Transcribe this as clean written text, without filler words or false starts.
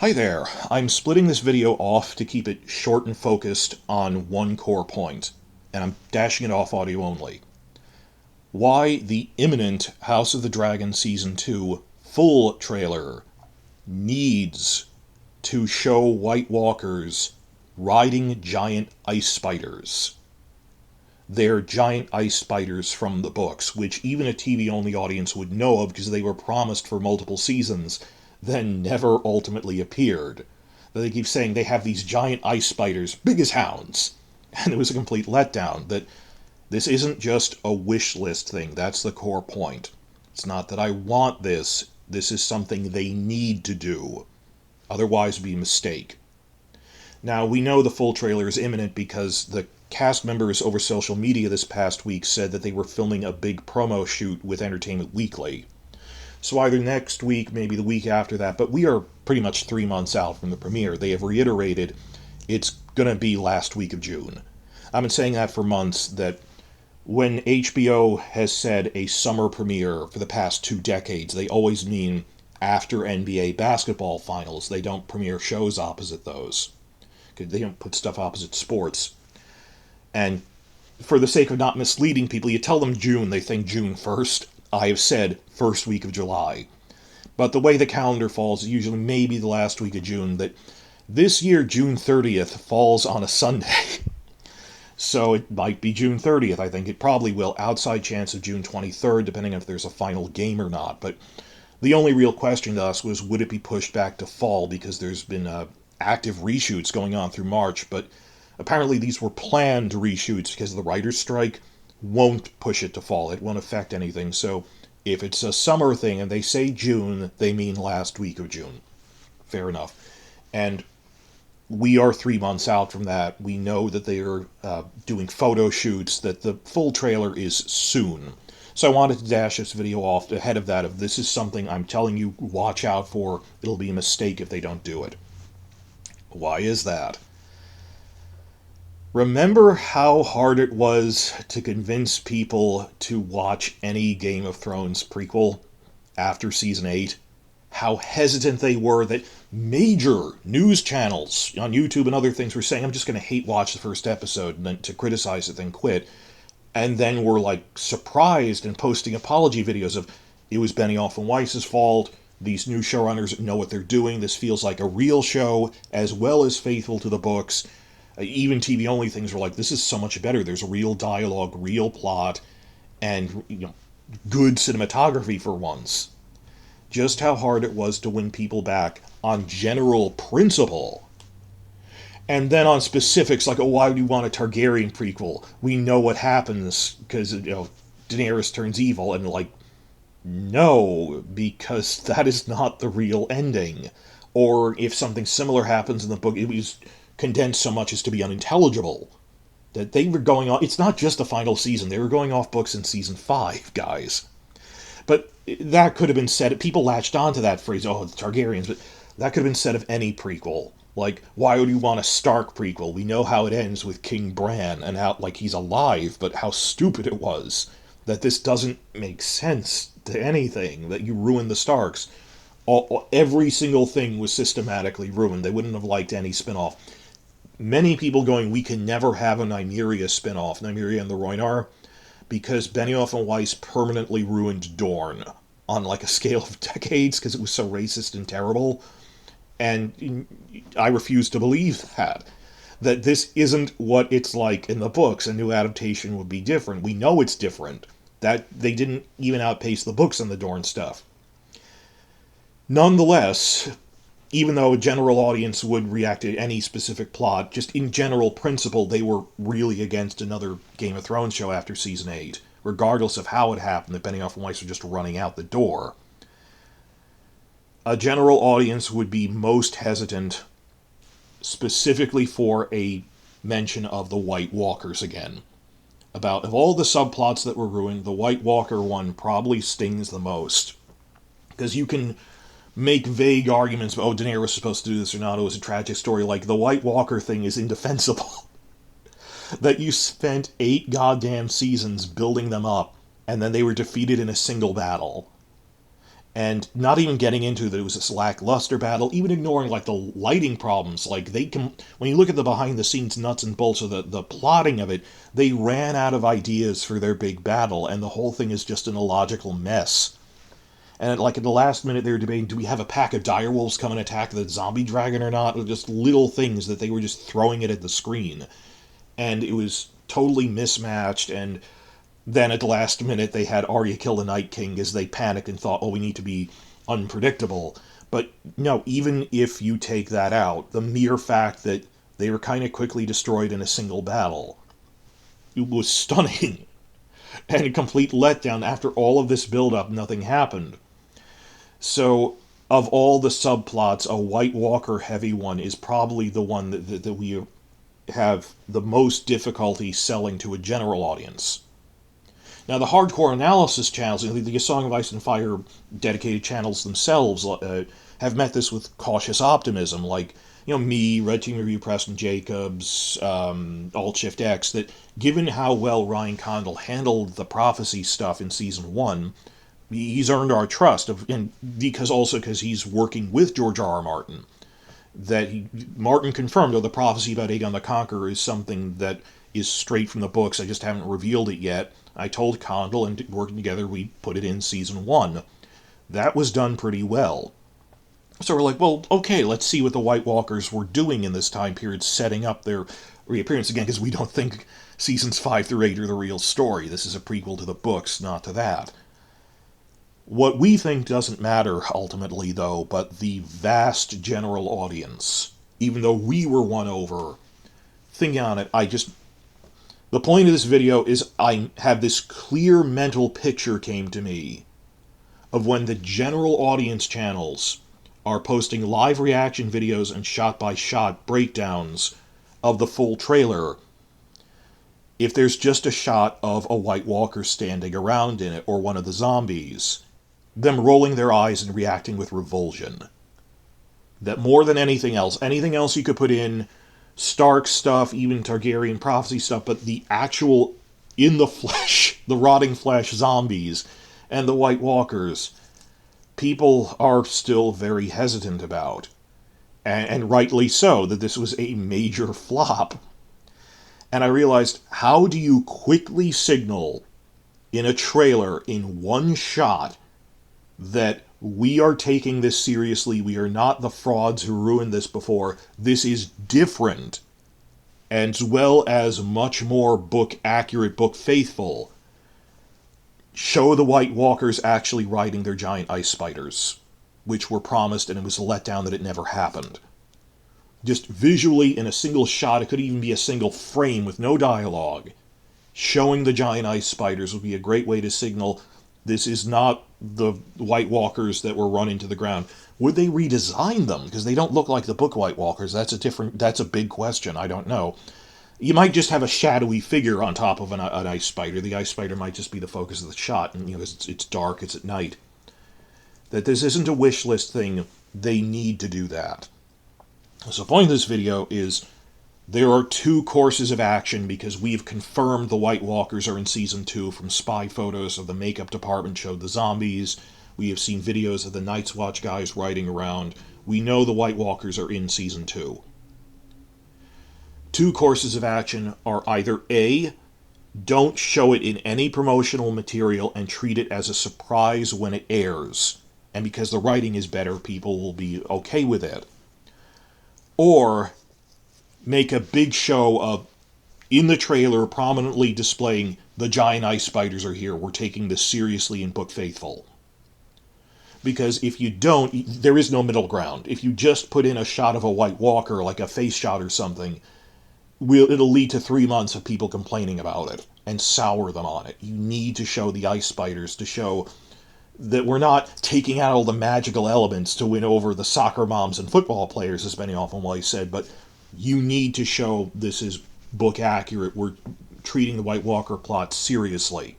Hi there. I'm splitting this video off to keep it short and focused on one core point, and I'm dashing it off audio only. Why the imminent House of the Dragon Season 2 full trailer needs to show White Walkers riding giant ice spiders. They're giant ice spiders from the books, which even a TV-only audience would know of because they were promised for multiple seasons, then never ultimately appeared. They keep saying they have these giant ice spiders, big as hounds. And it was a complete letdown that this isn't just a wish list thing. That's the core point. It's not that I want this. This is something they need to do. Otherwise, it would be a mistake. Now, we know the full trailer is imminent because the cast members over social media this past week said that they were filming a big promo shoot with Entertainment Weekly. So either next week, maybe the week after that, but we are pretty much 3 months out from the premiere. They have reiterated it's going to be last week of June. I've been saying that for months, that when HBO has said a summer premiere for the past 2 decades, they always mean after NBA basketball finals. They don't premiere shows opposite those. They don't put stuff opposite sports. And for the sake of not misleading people, you tell them June, they think June 1st. I have said first week of July. But the way the calendar falls, usually maybe the last week of June, that this year June 30th falls on a Sunday. So it might be June 30th. I think it probably will. Outside chance of June 23rd, depending on if there's a final game or not. But the only real question to us was, would it be pushed back to fall? Because there's been active reshoots going on through March. But apparently these were planned reshoots because of the writer's strike. Won't push it to fall. It won't affect anything. So if it's a summer thing and they say June, they mean last week of June. Fair enough. And we are 3 months out from that. We know that they are doing photo shoots, that the full trailer is soon. So I wanted to dash this video off ahead of that. If this is something I'm telling you, watch out for. It'll be a mistake if they don't do it. Why is that? Remember how hard it was to convince people to watch any Game of Thrones prequel after Season 8? How hesitant they were, that major news channels on YouTube and other things were saying, I'm just going to hate watch the first episode and then to criticize it, then quit. And then were like surprised and posting apology videos of, it was Benioff and Weiss's fault. These new showrunners know what they're doing. This feels like a real show as well as faithful to the books. Even TV-only things were like, this is so much better. There's real dialogue, real plot, and good cinematography for once. Just how hard it was to win people back on general principle. And then on specifics, like, oh, why do you want a Targaryen prequel? We know what happens because, Daenerys turns evil, and like, no, because that is not the real ending. Or if something similar happens in the book, it was condensed so much as to be unintelligible. That they were going on, it's not just the final season, they were going off books in season 5, guys. But that could have been said, people latched onto that phrase, oh, the Targaryens, but that could have been said of any prequel. Like, why would you want a Stark prequel? We know how it ends with King Bran, and how, like, he's alive, but how stupid it was. That this doesn't make sense to anything, that you ruin the Starks. Every single thing was systematically ruined. They wouldn't have liked any spin-off. Many people going, we can never have a Nymeria spin-off, Nymeria and the Rhoynar, because Benioff and Weiss permanently ruined Dorne on like a scale of decades because it was so racist and terrible. And I refuse to believe that this isn't what it's like in the books. A new adaptation would be different. We know it's different. That they didn't even outpace the books on the Dorne stuff. Nonetheless, even though a general audience would react to any specific plot, just in general principle, they were really against another Game of Thrones show after Season 8, regardless of how it happened, that Benioff and Weiss were just running out the door. A general audience would be most hesitant, specifically for a mention of the White Walkers again. About, of all the subplots that were ruined, the White Walker one probably stings the most. Because you can make vague arguments about, oh, Daenerys was supposed to do this or not, it was a tragic story, like the White Walker thing is indefensible. That you spent 8 goddamn seasons building them up, and then they were defeated in a single battle. And not even getting into that it was this lackluster battle, even ignoring like the lighting problems. Like they can, when you look at the behind the scenes nuts and bolts of the plotting of it, they ran out of ideas for their big battle, and the whole thing is just an illogical mess. And like at the last minute, they were debating: do we have a pack of direwolves come and attack the zombie dragon or not? Or just little things that they were just throwing it at the screen, and it was totally mismatched. And then at the last minute, they had Arya kill the Night King as they panicked and thought, oh, we need to be unpredictable. But no, even if you take that out, the mere fact that they were kind of quickly destroyed in a single battle, it was stunning. And a complete letdown. After all of this build-up, nothing happened. So, of all the subplots, a White Walker heavy one is probably the one that we have the most difficulty selling to a general audience. Now, the hardcore analysis channels, the Song of Ice and Fire dedicated channels themselves, have met this with cautious optimism, like, me, Red Team Review, Preston Jacobs, Alt Shift X, that given how well Ryan Condal handled the prophecy stuff in Season 1, he's earned our trust, and because he's working with George R.R. Martin. Martin confirmed, the prophecy about Aegon the Conqueror is something that is straight from the books, I just haven't revealed it yet. I told Condal, and working together, we put it in Season 1. That was done pretty well. So we're like, well, okay, let's see what the White Walkers were doing in this time period, setting up their reappearance again, because we don't think Seasons 5 through 8 are the real story. This is a prequel to the books, not to that. What we think doesn't matter, ultimately, though, but the vast general audience, even though we were won over, thinking on it, the point of this video is I have this clear mental picture came to me of when the general audience channels are posting live reaction videos and shot-by-shot breakdowns of the full trailer. If there's just a shot of a White Walker standing around in it, or one of the zombies, them rolling their eyes and reacting with revulsion. That more than anything else you could put in, Stark stuff, even Targaryen prophecy stuff, but the actual, in the flesh, the rotting flesh zombies and the White Walkers, people are still very hesitant about. And rightly so, that this was a major flop. And I realized, how do you quickly signal in a trailer, in one shot, that we are taking this seriously, we are not the frauds who ruined this before, this is different, as well as much more book accurate, book faithful. Show the White Walkers actually riding their giant ice spiders, which were promised, and it was a letdown that it never happened. Just visually, in a single shot, it could even be a single frame with no dialogue, showing the giant ice spiders would be a great way to signal this is not the White Walkers that were run into the ground. Would they redesign them? Because they don't look like the book White Walkers. That's a big question. I don't know. You might just have a shadowy figure on top of an ice spider. The ice spider might just be the focus of the shot, and it's dark, it's at night. That this isn't a wish list thing. They need to do that. So the point of this video is there are two courses of action, because we've confirmed the White Walkers are in Season 2 from spy photos of the makeup department showed the zombies. We have seen videos of the Night's Watch guys riding around. We know the White Walkers are in Season 2. Two courses of action are either A, don't show it in any promotional material and treat it as a surprise when it airs, and because the writing is better, people will be okay with it. Or make a big show of, in the trailer, prominently displaying the giant ice spiders are here, we're taking this seriously and book faithful. Because if you don't, there is no middle ground. If you just put in a shot of a White Walker, like a face shot or something, it'll lead to 3 months of people complaining about it and sour them on it. You need to show the ice spiders to show that we're not taking out all the magical elements to win over the soccer moms and football players, as Benioff and Weiss said, but you need to show this is book accurate. We're treating the White Walker plot seriously.